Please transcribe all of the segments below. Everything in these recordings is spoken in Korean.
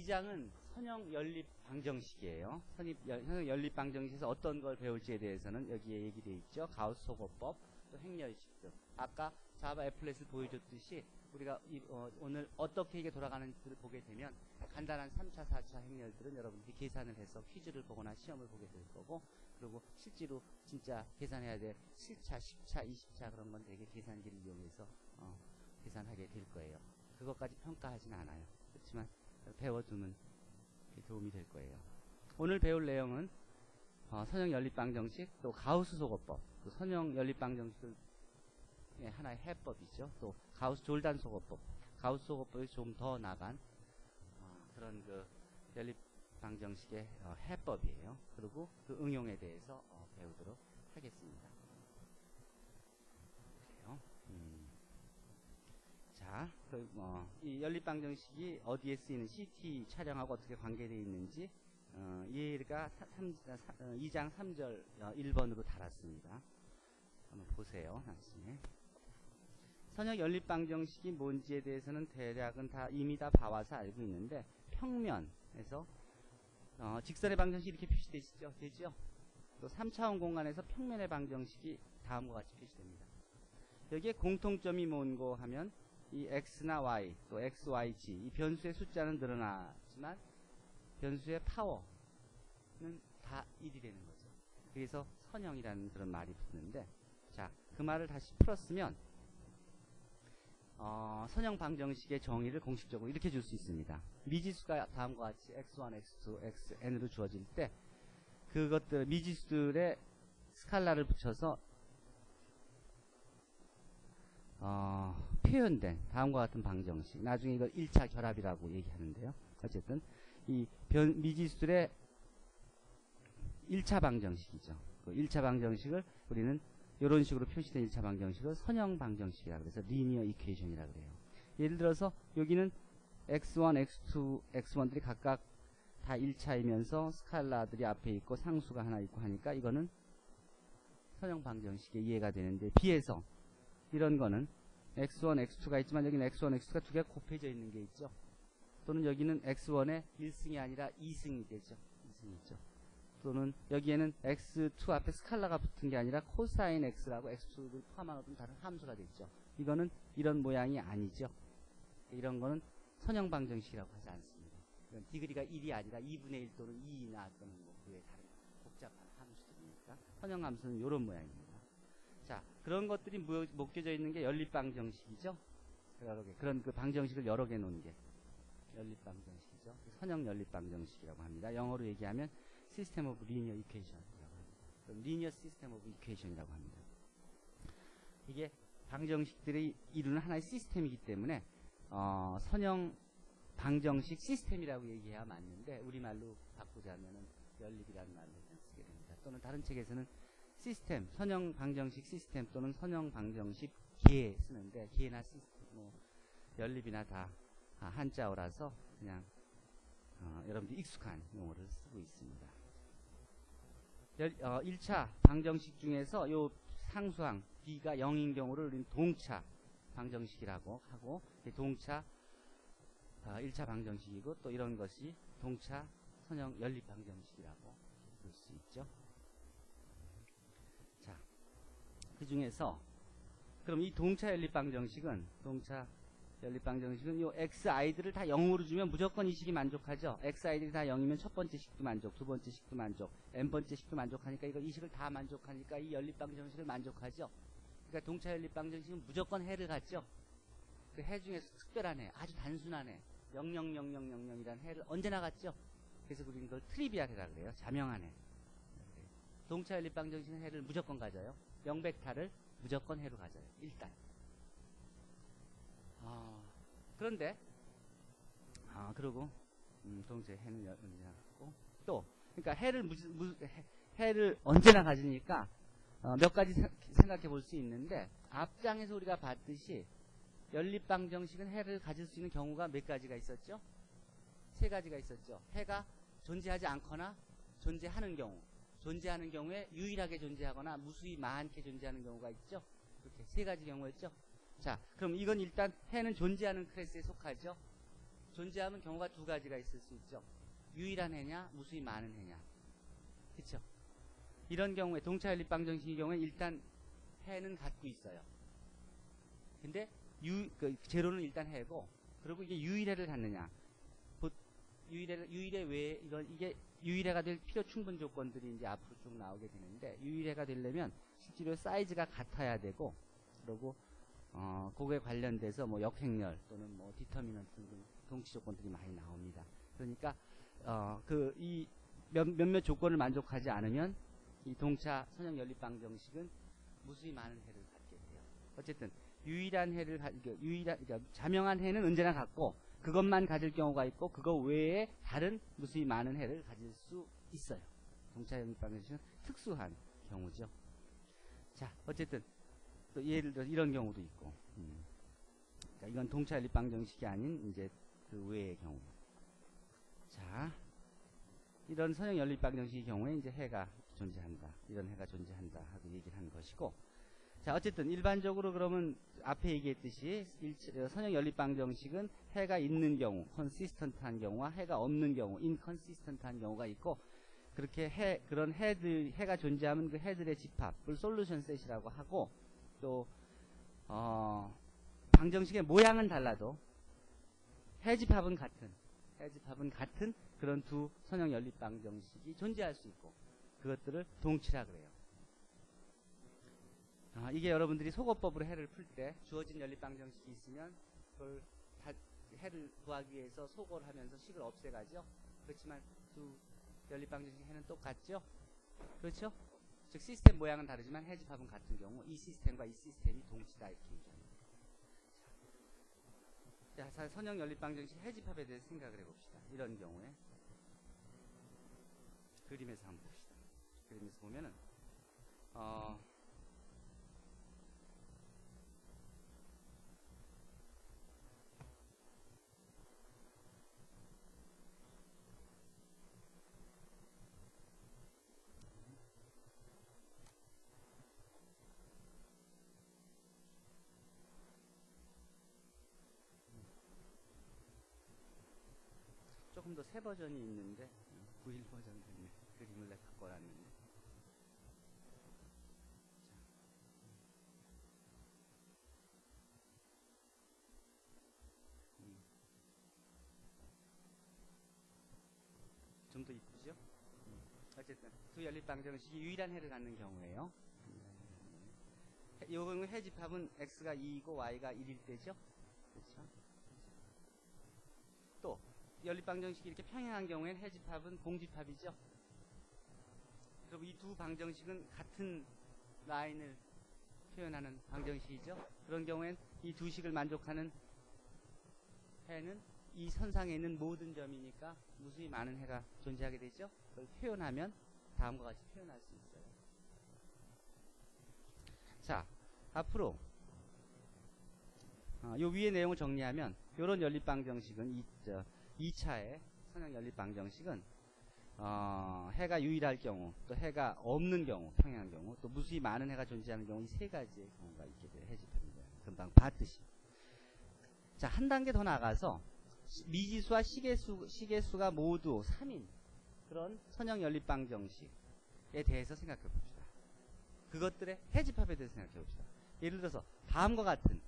2장은 선형 연립 방정식이에요. 선형 연립 방정식에서 어떤 걸 배울지에 대해서는 여기에 얘기되어 있죠. 가우스 소거법, 또 행렬식 등. 아까 자바 애플렛을 보여줬듯이 우리가 오늘 어떻게 이게 돌아가는지를 보게 되면 간단한 3차, 4차 행렬들은 여러분들이 계산을 해서 퀴즈를 보거나 시험을 보게 될 거고, 그리고 실제로 진짜 계산해야 될 7차, 10차, 20차 그런 건 되게 계산기를 이용해서 계산하게 될 거예요. 그것까지 평가하진 않아요. 그렇지만 배워두면 도움이 될 거예요. 오늘 배울 내용은 선형 연립 방정식, 또 가우스 소거법, 그 선형 연립 방정식을 하나의 해법이죠. 또 가우스 졸단 소거법, 가우스 소거법이 좀 더 나간 그런 그 연립 방정식의 해법이에요. 그리고 그 응용에 대해서 배우도록 하겠습니다. 그래요. 자, 이 연립 방정식이 어디에 쓰이는 CT 촬영하고 어떻게 관계되어 있는지 얘가 2장 3절 1번으로 달았습니다. 한번 보세요. 나중에. 선형 연립 방정식이 뭔지에 대해서는 대략은 이미 다 봐와서 알고 있는데, 평면에서 직선의 방정식이 이렇게 표시되시죠? 되죠? 또 3차원 공간에서 평면의 방정식이 다음과 같이 표시됩니다. 여기에 공통점이 뭔고 하면 이 x나 y, 또 x, y, g 이 변수의 숫자는 늘어나지만 변수의 파워는 다 1이 되는 거죠. 그래서 선형이라는 그런 말이 붙는데, 자, 그 말을 다시 풀었으면 선형 방정식의 정의를 공식적으로 이렇게 줄 수 있습니다. 미지수가 다음과 같이 x1, x2, xn으로 주어질 때 그것들 미지수들의 스칼라를 붙여서 표현된 다음과 같은 방정식, 나중에 이걸 1차 결합이라고 얘기하는데요. 어쨌든 이 미지수들의 1차 방정식이죠. 그 1차 방정식을 우리는 이런 식으로 표시된 1차 방정식을 선형 방정식이라고 해서 리니어 이퀘이션이라고 그래요. 예를 들어서 여기는 x1, x2, x1들이 각각 다 1차이면서 스칼라들이 앞에 있고 상수가 하나 있고 하니까 이거는 선형 방정식에 이해가 되는데, 비해서 이런 거는 x1, x2가 있지만 여기는 x1, x2가 두 개가 곱해져 있는 게 있죠. 또는 여기는 x1의 1승이 아니라 2승이 되죠. 2승이죠. 또는 여기에는 x2 앞에 스칼라가 붙은 게 아니라 코사인 x라고 x2를 포함한 어떤 다른 함수가 되죠. 이거는 이런 모양이 아니죠. 이런 거는 선형 방정식이라고 하지 않습니다. 이건 디그리가 1이 아니라 2분의 1 또는 2나 또는 그 외에 다른 복잡한 함수들이니까 선형 함수는 이런 모양입니다. 자, 그런 것들이 묶여져 있는 게 연립 방정식이죠. 그런 그 방정식을 여러 개 놓은 게 연립 방정식이죠. 선형 연립 방정식이라고 합니다. 영어로 얘기하면 System of Linear Equation이라고 합니다. Linear System of Equation이라고 합니다. 이게 방정식들이 이루는 하나의 시스템이기 때문에 선형 방정식 시스템이라고 얘기해야 맞는데, 우리말로 바꾸자면은 연립이라는 말로 쓰게 됩니다. 또는 다른 책에서는 시스템, 선형 방정식 시스템 또는 선형 방정식 계 쓰는데, 계나 시스템, 연립이나 다 한자어라서 그냥 여러분들 익숙한 용어를 쓰고 있습니다. 1차 방정식 중에서 요 상수항 b가 0인 경우를 우리는 동차 방정식이라고 하고, 동차 1차 방정식이고, 또 이런 것이 동차 선형 연립 방정식이라고 볼 수 있죠. 자, 그 중에서 그럼 이 동차 연립 방정식은 요 xi들을 다 0으로 주면 무조건 이 식이 만족하죠. xi들이 다 0이면 첫 번째 식도 만족, 두 번째 식도 만족, n번째 식도 만족하니까 이 식을 다 만족하니까 이 연립 방정식을 만족하죠. 그러니까 동차 연립 방정식은 무조건 해를 갖죠. 그 해 중에서 특별한 해, 아주 단순한 해, 00000이라는 해를 언제나 갖죠. 그래서 우리는 이걸 트리비얼 해라고 그래요. 자명한 해. 동차 연립 방정식은 해를 무조건 가져요. 명백타를 무조건 해로 가져요. 일단. 그런데 그리고 동시에 해는 언제나 갖고, 또 그러니까 해를 언제나 가지니까 몇 가지 생각해 볼 수 있는데, 앞장에서 우리가 봤듯이 연립 방정식은 해를 가질 수 있는 경우가 몇 가지가 있었죠? 세 가지가 있었죠. 해가 존재하지 않거나 존재하는 경우, 존재하는 경우에 유일하게 존재하거나 무수히 많게 존재하는 경우가 있죠. 이렇게 세 가지 경우였죠. 자, 그럼 이건 일단 해는 존재하는 클래스에 속하죠. 존재하면 경우가 두 가지가 있을 수 있죠. 유일한 해냐, 무수히 많은 해냐. 그쵸? 이런 경우에 동차 연립방정식의 경우에 일단 해는 갖고 있어요. 근데 제로는 일단 해고, 그리고 이게 유일해를 갖느냐. 유일해 외에 이게 유일해가 될 필요 충분 조건들이 이제 앞으로 쭉 나오게 되는데, 유일해가 되려면 실제로 사이즈가 같아야 되고, 그리고 그거에 관련돼서 뭐 역행렬 또는 뭐 디터미넌트 등등 동치 조건들이 많이 나옵니다. 그러니까 이 몇몇 조건을 만족하지 않으면 이 동차 선형 연립 방정식은 무수히 많은 해를 갖게 돼요. 어쨌든 유일한 해를 그러니까 자명한 해는 언제나 갖고 그것만 가질 경우가 있고 그거 외에 다른 무수히 많은 해를 가질 수 있어요. 동차 연립 방정식은 특수한 경우죠. 자, 어쨌든 또 예를 들어 이런 경우도 있고, 그러니까 이건 동차 연립 방정식이 아닌 이제 그 외의 경우. 자, 이런 선형 연립 방정식의 경우에 이제 해가 존재한다, 이런 해가 존재한다 하고 얘기를 한 것이고, 자, 어쨌든 일반적으로 그러면 앞에 얘기했듯이 선형 연립 방정식은 해가 있는 경우, 컨시스턴트한 경우와 해가 없는 경우, 인컨시스턴트한 경우가 있고, 그렇게 그런 해가 존재하면 그 해들의 집합을 솔루션 셋이라고 하고, 또 방정식의 모양은 달라도 해집합은 같은 그런 두 선형 연립 방정식이 존재할 수 있고, 그것들을 동치라 그래요. 이게 여러분들이 속어법으로 해를 풀 때 주어진 연립 방정식이 있으면 그걸 해를 구하기 위해서 속어를 하면서 식을 없애가죠. 그렇지만 두 연립 방정식 해는 똑같죠. 그렇죠? 즉 시스템 모양은 다르지만 해집합은 같은 경우 이 시스템과 이 시스템이 동치다 이렇게 얘기합니다. 자, 선형 연립 방정식 해집합에 대해서 생각을 해봅시다. 이런 경우에 그림에서 한번 봅시다. 그림에서 보면은 조금 더 새 버전이 있는데 9일 버전 됐네. 그림을 내가 갖고 왔는데. 좀 더 이쁘죠? 어쨌든 두 연립 방정식이 유일한 해를 갖는 경우에요. 이 경우 해집합은 x가 2이고 y가 1일 때죠. 그렇죠? 또 연립 방정식이 이렇게 평행한 경우에는 해집합은 공집합이죠. 그리고 이 두 방정식은 같은 라인을 표현하는 방정식이죠. 그런 경우엔 이 두 식을 만족하는 해는 이 선상에 있는 모든 점이니까 무수히 많은 해가 존재하게 되죠. 그걸 표현하면 다음과 같이 표현할 수 있어요. 자, 앞으로 요 위의 내용을 정리하면 요런 연립 방정식은 2차의 선형 연립 방정식은 해가 유일할 경우, 또 해가 없는 경우, 평행한 경우, 또 무수히 많은 해가 존재하는 경우 이 세 가지의 경우가 있게 돼요. 해집합니다. 금방 봤듯이. 자, 한 단계 더 나가서 미지수와 시계수가 모두 3인 그런 선형 연립 방정식에 대해서 생각해 봅시다. 그것들의 해집합에 대해서 생각해 봅시다. 예를 들어서 다음과 같은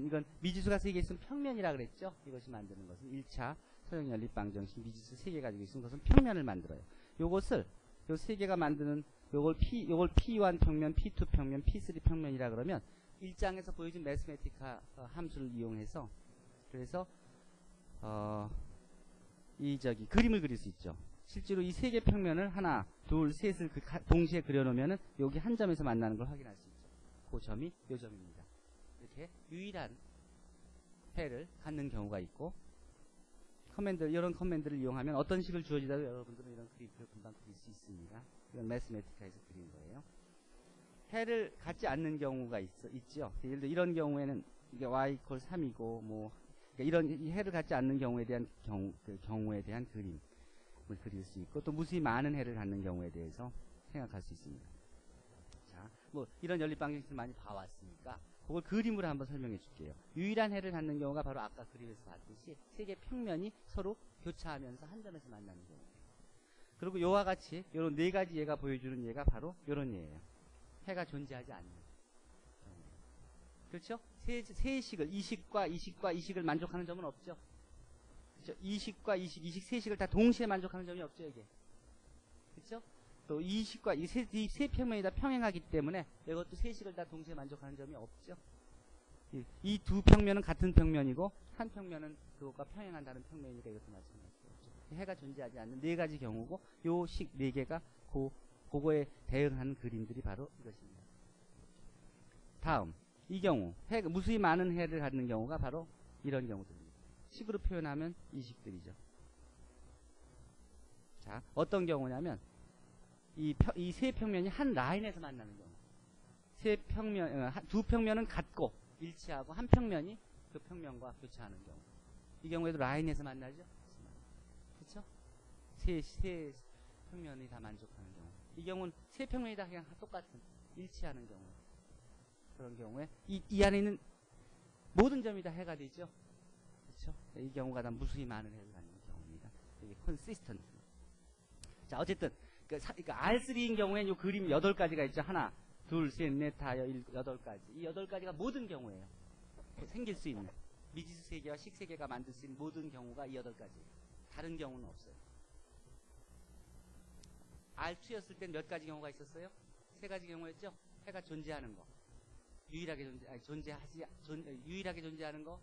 이건 미지수가 3개 있으면 평면이라 그랬죠. 이것이 만드는 것은 1차 선형 연립 방정식 미지수 3개 가지고 있으면 그것은 평면을 만들어요. 요것을 요 3개가 만드는 요걸 P1 평면, P2 평면, P3 평면이라 그러면 1장에서 보여준 매스메티카 함수를 이용해서 그래서 그림을 그릴 수 있죠. 실제로 이 3개 평면을 하나, 둘, 셋을 동시에 그려놓으면은 여기 한 점에서 만나는 걸 확인할 수 있죠. 그 점이 요 점입니다. 이렇게 유일한 해를 갖는 경우가 있고, 이런 커맨드를 이용하면 어떤 식을 주어지더라도 여러분들은 이런 그림을 금방 그릴 수 있습니다. 이건 매스메티카에서 그린 거예요. 해를 갖지 않는 경우가 있죠. 예를 들어 이런 경우에는 이게 y = 3이고 뭐 그러니까 이런 해를 갖지 않는 경우에 대한 경우에 대한 그림을 그릴 수 있고, 또 무수히 많은 해를 갖는 경우에 대해서 생각할 수 있습니다. 자, 뭐 이런 연립 방정식을 많이 봐왔으니까 그걸 그림으로 한번 설명해 줄게요. 유일한 해를 갖는 경우가 바로 아까 그림에서 봤듯이 세 개 평면이 서로 교차하면서 한 점에서 만나는 경우. 그리고 요와 같이 요런 네 가지 예가 보여주는 예가 바로 요런 예예요. 해가 존재하지 않는. 그렇죠? 세식을, 이식을 만족하는 점은 없죠. 그렇죠? 이식 세식을 다 동시에 만족하는 점이 없죠, 이게. 그렇죠? 또 이식과 이 세 평면이 다 평행하기 때문에 이것도 세식을 다 동시에 만족하는 점이 없죠. 이 두 평면은 같은 평면이고 한 평면은 그것과 평행한 다른 평면이니까 이것도 마찬가지죠. 해가 존재하지 않는 네 가지 경우고 요 식 네 개가 그거에 대응하는 그림들이 바로 이것입니다. 다음 이 경우 해가 무수히 많은 해를 갖는 경우가 바로 이런 경우들입니다. 식으로 표현하면 이 식들이죠. 자, 어떤 경우냐면 이 세 평면이 한 라인에서 만나는 경우. 두 평면은 같고 일치하고 한 평면이 그 평면과 교차하는 경우. 이 경우에도 라인에서 만나죠. 그렇죠? 세 평면이 다 만족하는 경우. 이 경우는 세 평면이 다 그냥 똑같은 일치하는 경우. 그런 경우에 이 안에 있는 모든 점이 다 해가 되죠. 그렇죠? 이 경우가 다 무수히 많은 해를 갖는 경우입니다. 이게 consistent. 자, 어쨌든 그러니까 R3인 경우에는 요 그림 8가지가 있죠. 하나, 둘, 셋, 넷, 다 8가지. 이 8가지가 모든 경우예요. 생길 수 있는 미지수 세계와 식 세계가 만들 수 있는 모든 경우가 이 8가지. 다른 경우는 없어요. R2였을 땐 몇 가지 경우가 있었어요? 3가지 경우였죠. 해가 존재하는 거, 유일하게 존재하는 거,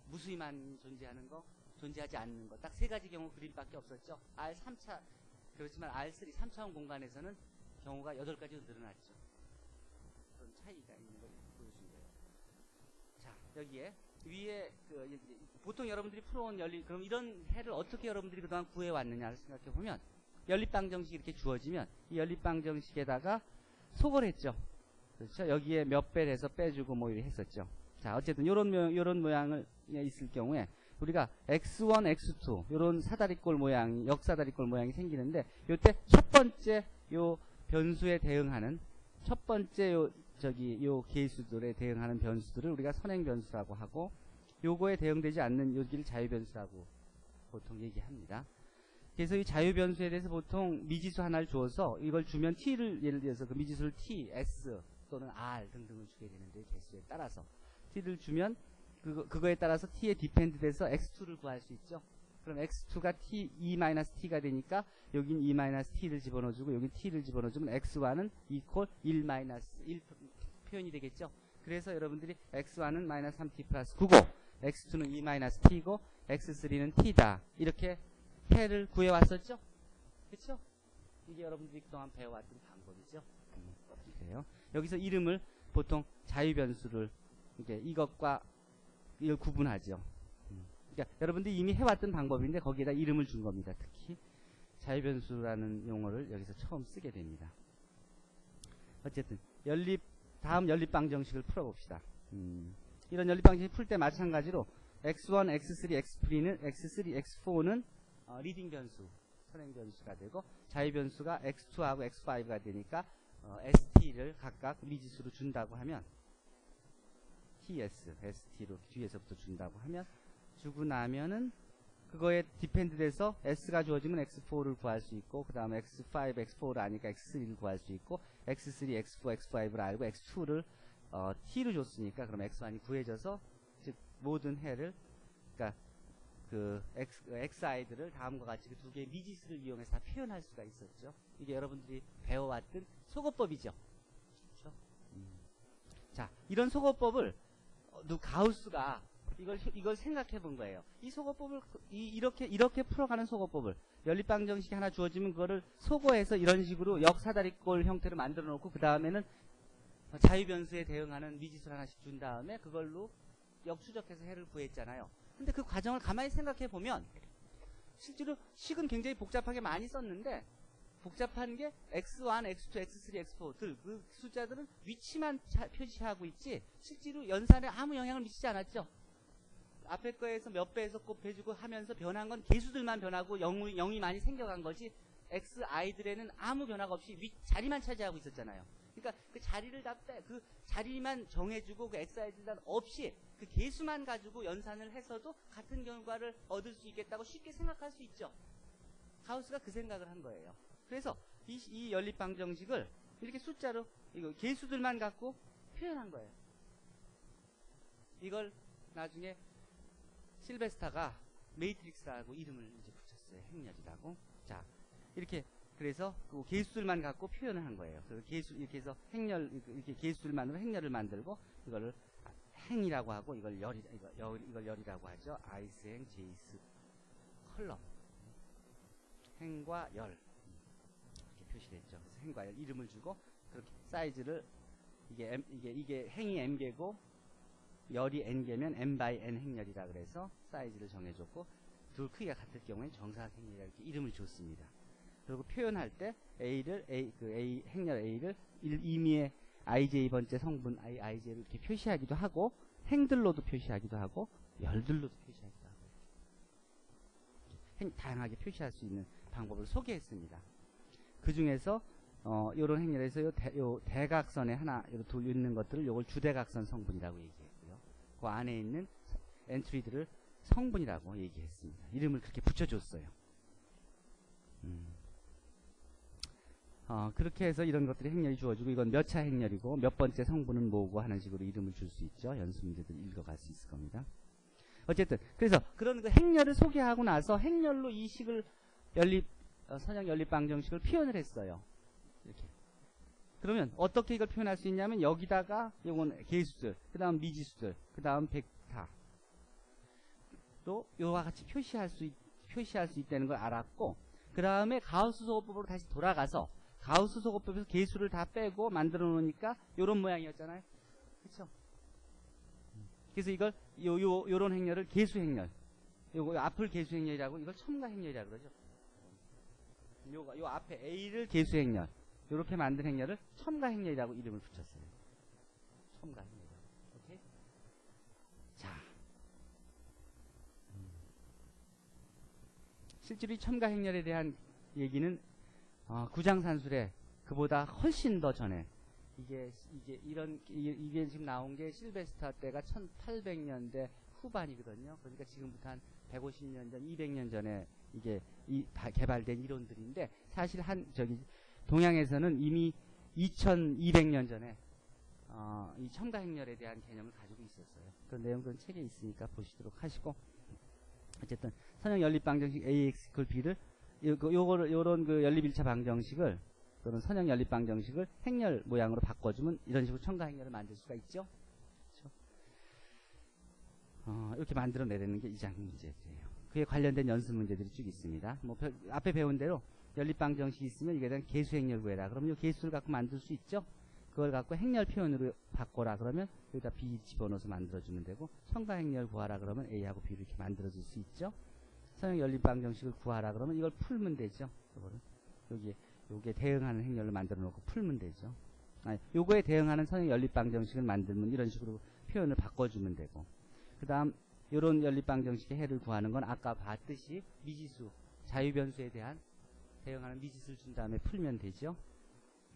무수히만 존재하는 거, 존재하지 않는 거. 딱 3가지 경우 그림밖에 없었죠. R3차 그렇지만 R3 3차원 공간에서는 경우가 8가지로 늘어났죠. 그런 차이가 있는 걸 보여준 거예요. 자, 여기에 위에 보통 여러분들이 풀어온 그럼 이런 해를 어떻게 여러분들이 그동안 구해왔느냐를 생각해 보면 연립방정식이 이렇게 주어지면 이 연립방정식에다가 속을 했죠. 그렇죠? 여기에 몇 배를 해서 빼주고 뭐 이렇게 했었죠. 자, 어쨌든 요런 모양을 있을 경우에 우리가 x1, x2 요런 사다리꼴 모양이 역사다리꼴 모양이 생기는데 요때 첫 번째 요 변수에 대응하는 첫 번째 요 계수들에 대응하는 변수들을 우리가 선행 변수라고 하고 요거에 대응되지 않는 여기를 자유 변수라고 보통 얘기합니다. 그래서 이 자유 변수에 대해서 보통 미지수 하나를 주어서 이걸 주면 t를 예를 들어서 그 미지수를 t, s 또는 r 등등을 주게 되는데 개수에 따라서 t를 주면 그거에 따라서 t에 디펜드 돼서 x2를 구할 수 있죠. 그럼 x2가 e-t가 되니까 여긴 e-t를 집어넣어주고 여긴 t를 집어넣어주면 x1은 equal 1 표현이 되겠죠. 그래서 여러분들이 x1은 -3t 플러스 9고 x2는 e-t고 x3는 t다. 이렇게 해를 구해왔었죠. 그렇죠? 이게 여러분들이 그동안 배워왔던 방법이죠. 그래요. 여기서 이름을 보통 자유변수를 이것과 이걸 구분하죠. 그러니까 여러분들이 이미 해왔던 방법인데 거기에다 이름을 준 겁니다. 특히 자유변수라는 용어를 여기서 처음 쓰게 됩니다. 어쨌든 다음 연립방정식을 풀어봅시다. 이런 연립방정식 풀 때 마찬가지로 x1, x3, x3, x4는 리딩 변수, 선행 변수가 되고 자유 변수가 x2하고 x5가 되니까 st를 각각 미지수로 준다고 하면 st로 뒤에서부터 준다고 하면 주고 나면은 그거에 디펜드 돼서 s가 주어지면 x4를 구할 수 있고 그 다음에 x5, x4를 아니까 x3를 구할 수 있고 x3, x4, x5를 알고 x2를 t로 줬으니까 그럼 x1이 구해져서 즉 모든 해를 그러니까 그 xi들을 다음과 같이 그 두 개의 미지수를 이용해서 다 표현할 수가 있었죠. 이게 여러분들이 배워왔던 속어법이죠. 그렇죠? 자, 이런 속어법을 가우스가 이걸 생각해 본 거예요. 이 속어법을 이렇게 풀어가는 속어법을 연립방정식이 하나 주어지면 그거를 속어해서 이런 식으로 역사다리꼴 형태로 만들어 놓고 그 다음에는 자유변수에 대응하는 미지수를 하나씩 준 다음에 그걸로 역추적해서 해를 구했잖아요. 근데 그 과정을 가만히 생각해 보면 실제로 식은 굉장히 복잡하게 많이 썼는데 복잡한 게 x1, x2, x3, x4들 그 숫자들은 위치만 표시하고 있지 실제로 연산에 아무 영향을 미치지 않았죠. 앞에 거에서 몇 배에서 곱해주고 하면서 변한 건 개수들만 변하고 0이 많이 생겨간 거지 xi들에는 아무 변화가 없이 자리만 차지하고 있었잖아요. 그러니까 그 자리를 그 자리만 정해주고 그 엑사이즈단 없이 그 계수만 가지고 연산을 해서도 같은 결과를 얻을 수 있겠다고 쉽게 생각할 수 있죠. 가우스가 그 생각을 한 거예요. 그래서 이 연립방정식을 이렇게 숫자로 이거 계수들만 갖고 표현한 거예요. 이걸 나중에 실베스타가 메이트릭스라고 이름을 이제 붙였어요. 행렬이라고. 자, 이렇게 그래서 그 계수들만 갖고 표현을 한 거예요. 그래서 계수 이렇게 해서 행렬 이렇게 계수들만으로 행렬을 만들고 이거를 행이라고 하고 이걸 열이라고 하죠. 아이스 행, 제이스 컬럼. 행과 열 이렇게 표시됐죠. 그래서 행과 열 이름을 주고 그렇게 사이즈를 이게 행이 m개고 열이 n개면 m by n 행렬이라 그래서 사이즈를 정해줬고 둘 크기가 같을 경우에 정사각 행렬이라 이렇게 이름을 줬습니다. 그리고 표현할 때 a를 A 행렬 a를 임의의 ij 번째 성분 ij를 이렇게 표시하기도 하고 행들로도 표시하기도 하고 열들로도 표시하기도 하고 다양하게 표시할 수 있는 방법을 소개했습니다. 그 중에서 요런 행렬에서 요 대각선에 하나 둘 있는 것들을 요걸 주대각선 성분이라고 얘기했고요. 그 안에 있는 엔트리들을 성분이라고 얘기했습니다. 이름을 그렇게 붙여줬어요. 그렇게 해서 이런 것들이 행렬이 주어지고 이건 몇 차 행렬이고 몇 번째 성분은 뭐고 하는 식으로 이름을 줄 수 있죠. 연습 문제들 읽어갈 수 있을 겁니다. 어쨌든 그래서 그런 그 행렬을 소개하고 나서 행렬로 이 식을 선형 연립방정식을 표현을 했어요. 이렇게. 그러면 어떻게 이걸 표현할 수 있냐면 여기다가 요건 계수들, 그 다음 미지수들, 그 다음 벡터 또 요와 같이 표시할 수 있다는 걸 알았고 그 다음에 가우스 소거법으로 다시 돌아가서 가우스 소거법에서 계수를 다 빼고 만들어 놓으니까 요런 모양이었잖아요. 그렇죠? 그래서 이걸 요런 행렬을 계수 행렬, 요거 앞을 계수 행렬이라고 이걸 첨가 행렬이라고 그러죠. 요 앞에 A를 계수 행렬, 요렇게 만든 행렬을 첨가 행렬이라고 이름을 붙였어요. 첨가 행렬. 오케이? 자. 실제로 이 첨가 행렬에 대한 얘기는 구장산술에 그보다 훨씬 더 전에 이게 지금 나온 게 실베스타 때가 1800년대 후반이거든요. 그러니까 지금부터 한 150년 전, 200년 전에 이게 개발된 이론들인데 사실 동양에서는 이미 2200년 전에 이 첨가 행렬에 대한 개념을 가지고 있었어요. 그 내용은 책에 있으니까 보시도록 하시고 어쨌든 선형 연립 방정식 AX B를 요런 그 연립 1차 방정식을 또는 선형 연립 방정식을 행렬 모양으로 바꿔주면 이런 식으로 첨가 행렬을 만들 수가 있죠. 그렇죠? 이렇게 만들어내는 게 이 장 문제들이에요. 그에 관련된 연습 문제들이 쭉 있습니다. 뭐 앞에 배운 대로 연립 방정식이 있으면 이게 대한 계수 행렬 구해라. 그러면 이 계수를 갖고 만들 수 있죠. 그걸 갖고 행렬 표현으로 바꿔라 그러면 여기다 B 집어넣어서 만들어주면 되고 첨가 행렬 구하라 그러면 A하고 B를 이렇게 만들어줄 수 있죠. 선형 연립 방정식을 구하라 그러면 이걸 풀면 되죠. 요게 대응하는 행렬을 만들어 놓고 풀면 되죠. 요거에 대응하는 선형 연립 방정식을 만들면 이런 식으로 표현을 바꿔주면 되고 그 다음 요런 연립 방정식의 해를 구하는 건 아까 봤듯이 미지수 자유변수에 대한 대응하는 미지수를 준 다음에 풀면 되죠.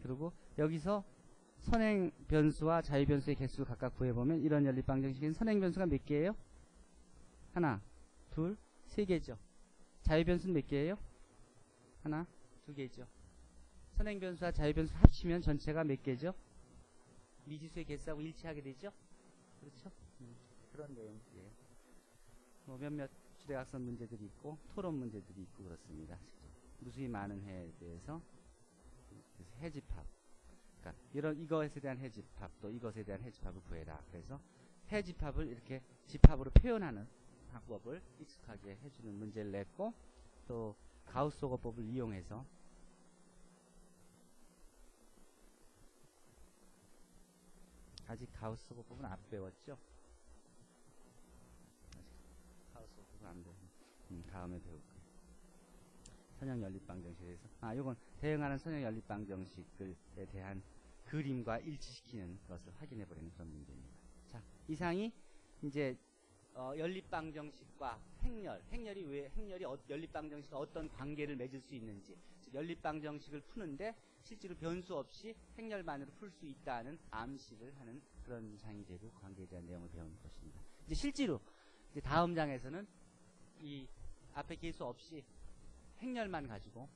그리고 여기서 선행 변수와 자유 변수의 개수를 각각 구해보면 이런 연립 방정식은 선행 변수가 몇 개예요? 하나, 둘, 세 개죠. 자유 변수는 몇 개예요? 하나, 두 개죠. 선행 변수와 자유 변수 합치면 전체가 몇 개죠? 미지수의 개수하고 일치하게 되죠? 그렇죠? 그런 내용들이에요. 뭐 몇몇 주대각선 문제들이 있고 토론 문제들이 있고 그렇습니다. 무수히 많은 해에 대해서 해집합. 그러니까 이것에 대한 해집합 또 이것에 대한 해집합을 구해라. 그래서 해집합을 이렇게 집합으로 표현하는 방법을 익숙하게 해주는 문제를 냈고 또 가우스 소거법을 이용해서 아직 가우스 소거법은 안 배웠죠? 가우스 소거법은 안 배웠죠. 다음에 배울 거예요. 선형 연립 방정식에서 요건 대응하는 선형 연립 방정식에 대한 그림과 일치시키는 것을 확인해 버리는 그런 문제입니다. 자, 이상이 이제 연립 방정식과 행렬이 연립 방정식과 어떤 관계를 맺을 수 있는지, 즉 연립방정식을 푸는데 실제로 변수 없이 행렬만으로 풀 수 있다는 암시를 하는 그런 장의제도 관계에 대한 내용을 배우는 것입니다. 이제 실제로 이제 다음 장에서는 이 앞에 계수 없이 행렬만 가지고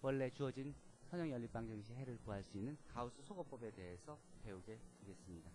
원래 주어진 선형 연립방정식의 해를 구할 수 있는 가우스 소거법에 대해서 배우게 되겠습니다.